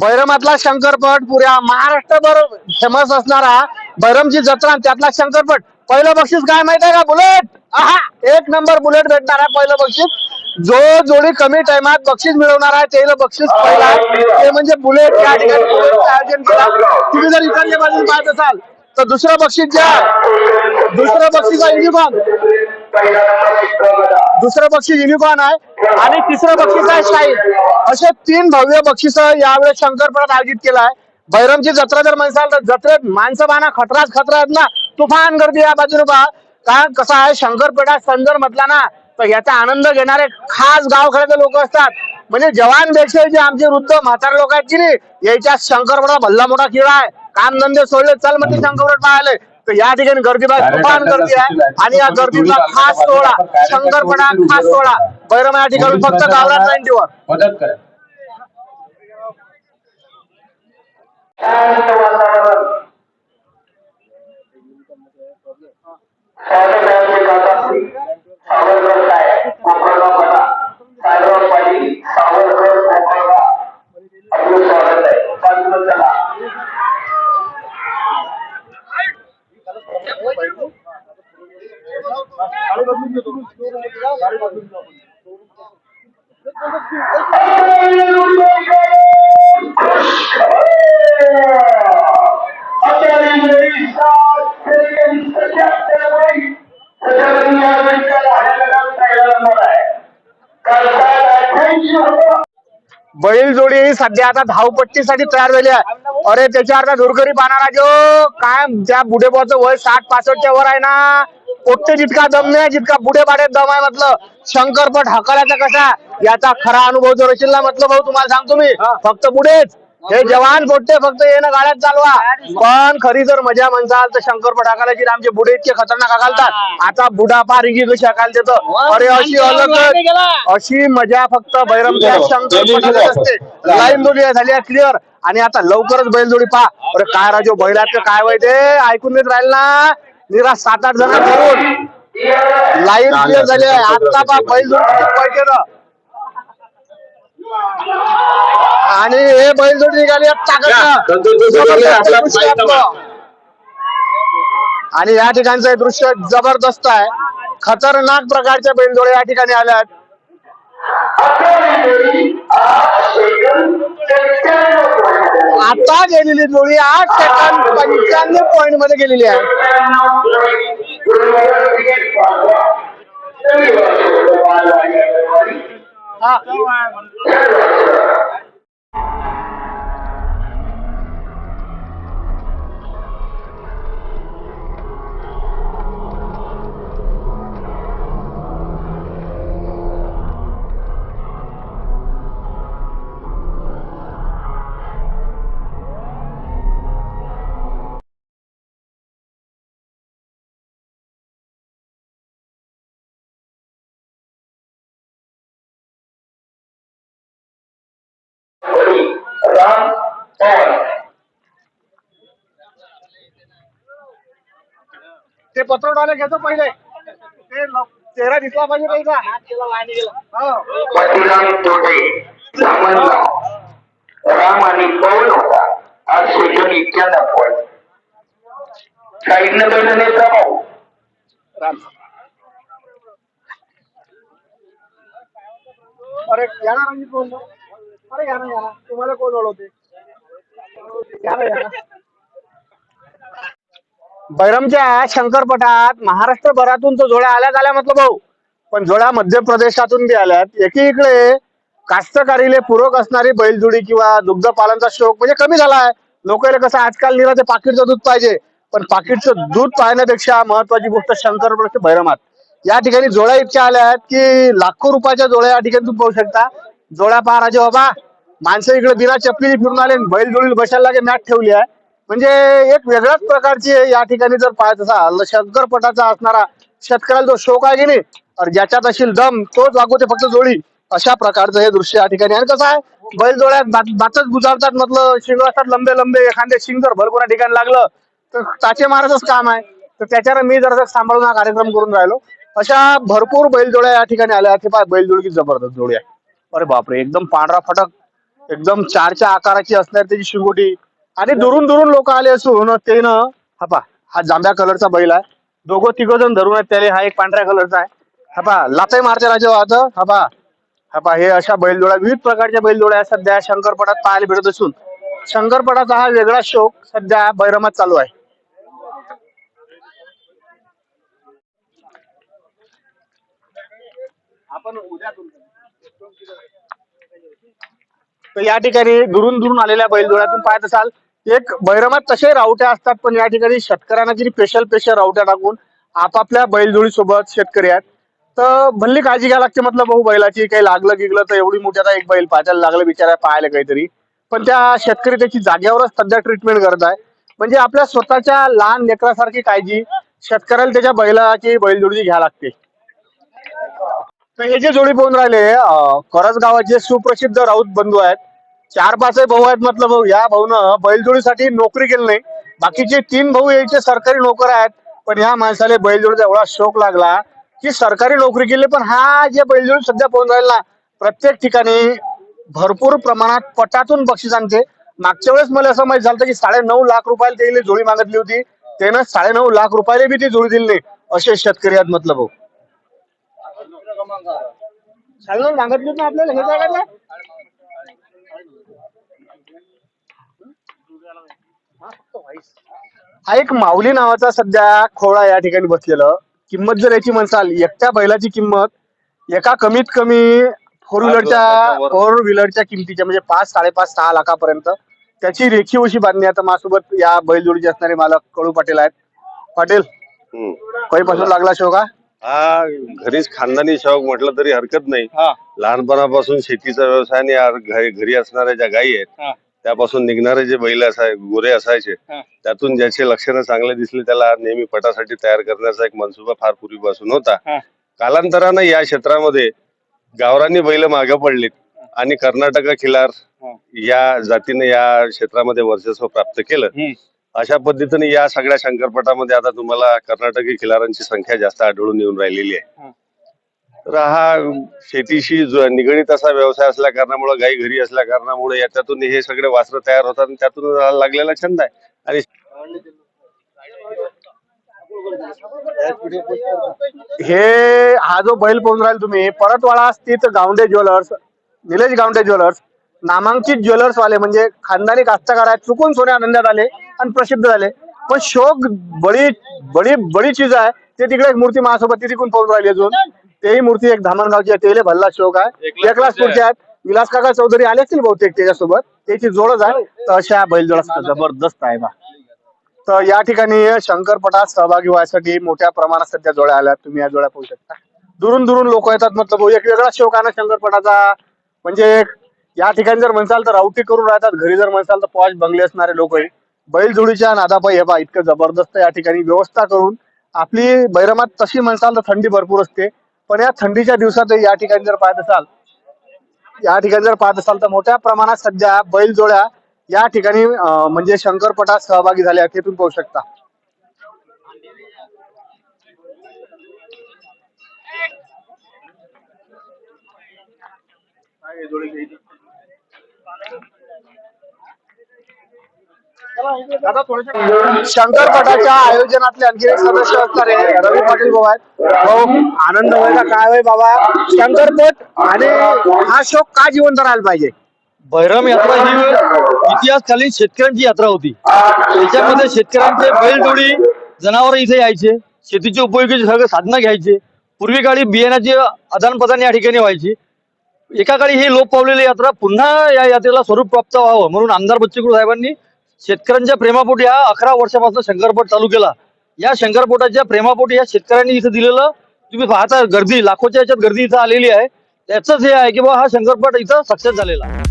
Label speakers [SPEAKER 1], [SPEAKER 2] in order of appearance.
[SPEAKER 1] बैरमातला शंकरपट पुऱ्या महाराष्ट्रभर फेमस असणारा बैरमची जत्रा त्यातला शंकरपट. पहिलं बक्षीस काय माहित आहे का? बुलेट. आहा, एक नंबर बुलेट भेटणार आहे पहिलं बक्षीस. जो जोडी कमी टाइमात बक्षीस मिळवणार आहे त्याला बक्षीस पहिला ते म्हणजे बुलेट. या ठिकाणी बुलेटचं आयोजन केलं. तुम्ही जर इकडच्या बाजूने पाहत असाल तर दुसरं बक्षीस आहे युनिकॉर्न. दुसरं बक्षीस युनिकॉर्न आहे आणि तिसरं बक्षीस आहे स्टाईल. असे 3 भव्य बक्षीस यावेळेस शंकरपटात आयोजित केलं आहे. बैरमची जत्रा जर म्हणसाल तर जत्रेत माणसं बाना खतराच खतरा आहेत ना. तुफान गर्दी या बाजूने पहा. कारण कसं आहे शंकरपटात सण जर म्हटला ना तर याचा आनंद घेणारे खास गावखेड्याचे लोक असतात. म्हणजे जवानपेक्षा जे आमचे वृद्ध म्हातारे लोक आहेत की नाही याच्या शंकरपटा भल्ला मोठा खेळ आहे. काम धंदे सोडले चल मग शंकरपट पाहायला. तर या ठिकाणी गर्दी तुफान गर्दी आहे आणि या गर्दीचा खास सोहळा शंकरपटा खास सोहळा बैरम या ठिकाणी फक्त गावरान 90
[SPEAKER 2] मदत करा.
[SPEAKER 1] बैलजोडी सध्या आता धावपट्टीसाठी तयार झाली आहे. अरे त्याच्यावर धुरकरी पाहणारा जो काय त्या बुढेबाचं वय 60-65च्या वर आहे ना. पोट्टे जितका दम नाही जितका बुढेबाड्यात दम आहे. म्हटलं शंकरपट हकालाचा कसा याचा खरा अनुभव जर असेल ना म्हटलं भाऊ तुम्हाला सांगतो मी फक्त बुढेच हे जवान पोट्टे फक्त येणं गाड्यात चालवा. पण खरी जर मजा म्हणसाल तर शंकरपट हकालाची आमचे बुढे इतके खतरनाक हकालतात. आता बुढापा रिंगी कशी हकाल देतं. अरे अशी अलग अशी मजा फक्त बैरमच्या शंकरपटात असते. लाईन जोडी झाली क्लिअर आणि आता लवकरच बैलजोडी पहा. अरे काय राजो बैलात काय वय ते ऐकून देत राहील ना. निरा 7-8 जण धरून लाईन क्लिअर झाली आहे. आता पहा बैलजोडी पाहिजे ना आणि हे बैलजोडी निघाली आणि या ठिकाणचं हे दृश्य जबरदस्त आहे. खतरनाक प्रकारच्या बैलजोड्या या ठिकाणी आल्यात. आता गेलेली जोडी 8 सेकंद 95 पॉइंट मध्ये गेलेली आहे. ते पत्रवाले घेतो पहिले ते चेहरा दिसला पाहिजे पैसा
[SPEAKER 3] राम आणि पवन होता. आज सेकंड 91 पॉइंट साईडनं बैल नेता भाऊ
[SPEAKER 1] राम. अरे याना रणजित बोलतो. अरे याना तुम्हाला कोण ओळखते. बैरमच्या शंकरपटात महाराष्ट्रभरातून तो जोड्या आल्यात आल्या म्हटलं भाऊ. पण जोड्या मध्य प्रदेशातून बी आल्यात. एकीकडे कास्तकारीले पूरक असणारी बैलजोडी किंवा दुग्ध पालनचा शौक म्हणजे कमी झालाय. लोकांना कसं आजकाल निराचे पाकिटचं दूध पाहिजे. पण पाकिटचं दूध पाहण्यापेक्षा महत्वाची गोष्ट शंकरपट बैरमात या ठिकाणी जोड्या इतक्या आल्या आहेत की लाखो रुपयाच्या जोड्या या ठिकाणी तुम्ही पाहू शकता. जोड्या पहा राजे बाबा. माणसं इकडे बिना चपली फिरून आले. बैलजोडीला बसायला लागे मॅट ठेवली आहे. म्हणजे एक वेगळ्याच प्रकारची या ठिकाणी जर पाहायचं असाल शंकरपटाचा असणारा शेतकऱ्याला जो शौक आहे की नाही और ज्याच्यात असेल दम तोच वागवते फक्त जोडी. अशा प्रकारचं हे दृश्य या ठिकाणी. आणि कसं आहे बैलजोड्यात बातच गुजारतात. म्हटलं शिंग असतात लंबे लंबे. एखादे शिंग जर भर कोणा ठिकाणी लागलं तर टाचे मारायचंच काम आहे. तर त्याच्यानं मी जर सांभाळून हा कार्यक्रम करून राहिलो. अशा भरपूर बैलजोड्या या ठिकाणी आल्या. ते पाय बैलजोडी जबरदस्त जोडी आहे. अरे बापरे एकदम पांढरा फटक एकदम चारच्या आकाराची असणार त्याची शिंगोटी आणि दुरून दुरून लोक आले असून ते न हा जांभ्या कलरचा बैल आहे. दोघं तिघ जण धरून आहेत त्याले. हा एक पांढऱ्या कलरचा आहे. लाताई मारते राजा आता. हे अशा बैलजोड्या विविध प्रकारच्या बैलजोड्या सध्या शंकरपटात पाहायला भेटत असून शंकरपटाचा हा वेगळा शौक सध्या बैरमात चालू आहे. तर या ठिकाणी दुरून दुरून आलेल्या बैलजोड्यातून पाहत असाल एक बैरमात तसे रावट्या असतात, पण या ठिकाणी शेतकऱ्यांना किती स्पेशल रावट्या टाकून आपापल्या बैलजोडी सोबत शेतकरी आहेत. तर भल्ली काळजी घ्यावी लागते म्हटलं भाऊ बैलाची. काही लागलं गिगलं तर एवढी मोठी आता एक बैल पाहायला लागलं बिचारा पाहायला काहीतरी, पण त्या शेतकरी त्याची जागेवरच सध्या ट्रीटमेंट करत आहे. म्हणजे आपल्या स्वतःच्या लहान लेकरासारखी काळजी शेतकऱ्याला त्याच्या बैलाची बैलजोडी घ्यावी लागते. तर हे जे जोडी पाहून राहिले करज गावाचे सुप्रसिद्ध राऊत बंधू आहेत. 4-5 भाऊ आहेत म्हटलं भाऊ. या भाऊनं बैलजोडीसाठी नोकरी केली नाही. बाकीचे 3 भाऊ यायचे सरकारी नोकर आहेत, पण ह्या माणसाला बैलजोडीचा एवढा शौक लागला की सरकारी नोकरी केली. पण हा जे बैलजोडी सध्या पाहून राहिला प्रत्येक ठिकाणी भरपूर प्रमाणात पटातून बक्षीस आणते. मागच्या वेळेस मला असं माहित झालं की 9.5 लाख रुपयाला त्याला जोडी मागितली होती. त्यानं 9.5 लाख रुपयाला बी ती जोडी दिली नाही. असे शेतकरी आहेत म्हटलं भाऊ. मागितली ना आपल्याला हे जागायला. हा एक माऊली नावाचा सध्या खोळा या ठिकाणी बसलेलं. किंमत जर याची म्हणसाल एकट्या बैलाची किंमत एका कमीत कमी फोर व्हीलरच्या किमतीच्या म्हणजे 5-5.5-6 लाखापर्यंत त्याची रेखीव अशी बांधणी. आता माझ्यासोबत या बैलजोडीचे असणारे मालक कळू पाटील आहेत. पाटील कधीपासून लागला शौक
[SPEAKER 2] हा? घरीच खानदानी शौक म्हटलं तरी हरकत नाही. लहानपणापासून शेतीचा व्यवसाय आणि घरी असणाऱ्या ज्या गायी आहेत त्यापासून निघणारे जे बैल गोरे असायचे त्यातून ज्याचे लक्षणं चांगले दिसले त्याला नेहमी पटासाठी तयार करण्याचा एक मनसुबा फार पूर्वीपासून होता. कालांतरानं या क्षेत्रामध्ये गावरानी बैल मागे पडलीत आणि कर्नाटका खिलार या जातीने या क्षेत्रामध्ये वर्चस्व प्राप्त केलं. अशा पद्धतीने या सगळ्या शंकरपटामध्ये आता तुम्हाला कर्नाटकी खिलारांची संख्या जास्त आढळून येऊन राहिलेली आहे. तर हा शेतीशी निगडीत असा व्यवसाय असल्या कारणामुळे गाई घरी असल्या कारणामुळे याच्यातून हे सगळे वासरं तयार होतात आणि त्यातून लागलेला छंद आहे. आणि
[SPEAKER 1] हा जो बैल पाहून राहील तुम्ही परतवाडा स्थित गावंडे ज्वेलर्स, निलेश गावंडे ज्वेलर्स नामांकित ज्वेलर्स वाले म्हणजे खानदानी कास्तकार आहेत. चुकून सोन्या धंद्यात आले आणि प्रसिद्ध झाले, पण शौक बडी चीज आहे. ते तिकडे एक मूर्ती माझ्यासोबत तिकडून पाहून राहिली अजून. तेही मूर्ती एक धामणगावची आहे. तेले भल्ला शौक आहे. 1 लाख पुढचे आहेत. विलास काका चौधरी आले असतील बहुतेक त्याच्यासोबत. त्याची जोडच आहे. तर अशा बैलजोडा जबरदस्त आहे बा. तर या ठिकाणी शंकरपटात सहभागी व्हायसाठी मोठ्या प्रमाणात सध्या जोड्या आल्या. तुम्ही या जोड्या पाहू शकता. दुरून दुरून लोक येतात. मतलब एक वेगळा शौक आहे ना शंकरपटाचा. म्हणजे या ठिकाणी जर म्हणसाल तर रावटी करून राहतात. घरी जर म्हणसाल तर पॉश बंगले असणारे लोक बैलजोडीच्या नादापायी हे बा इतकं जबरदस्त या ठिकाणी व्यवस्था करून आपली बैरमात तशी म्हणसाल तर थंडी भरपूर असते, पण या थंडीच्या दिवसात या ठिकाणी जर पाहत असाल तर मोठ्या प्रमाणात सध्या बैलजोड्या या ठिकाणी म्हणजे शंकरपटात सहभागी झाल्या. तिथून पाहू शकता. शंकरपटाच्या आयोजनातले आणखी एक सदस्य असणारे रवी पाटील भाऊ आहेत. भाऊ आनंद व्हायचा काय होय बाबा. शंकरपट आणि हा शौक का जिवंत राहायला पाहिजे.
[SPEAKER 4] बैरम यात्रा ही इतिहासकालीन शेतकऱ्यांची यात्रा होती. त्याच्यामध्ये शेतकऱ्यांचे बैलजोडी जनावर इथे यायचे, शेतीचे उपयोगीचे सगळे साधनं घ्यायचे. पूर्वी काळी बियाण्याचे आदान प्रदान या ठिकाणी व्हायची. एका काळी ही लोप पावलेली यात्रा पुन्हा या यात्रेला स्वरूप प्राप्त व्हावं म्हणून आमदार बच्चूकडू साहेबांनी शेतकऱ्यांच्या प्रेमापोटी हा 11 वर्षापासून शंकरपट चालू केला. या शंकरपटाच्या प्रेमापोटी या शेतकऱ्यांनी इथं दिलेलं तुम्ही पाहता गर्दी, लाखोच्या याच्यात गर्दी इथं आलेली आहे. त्याच हे आहे की बाबा हा शंकरपट इथं सक्सेस झालेला आहे.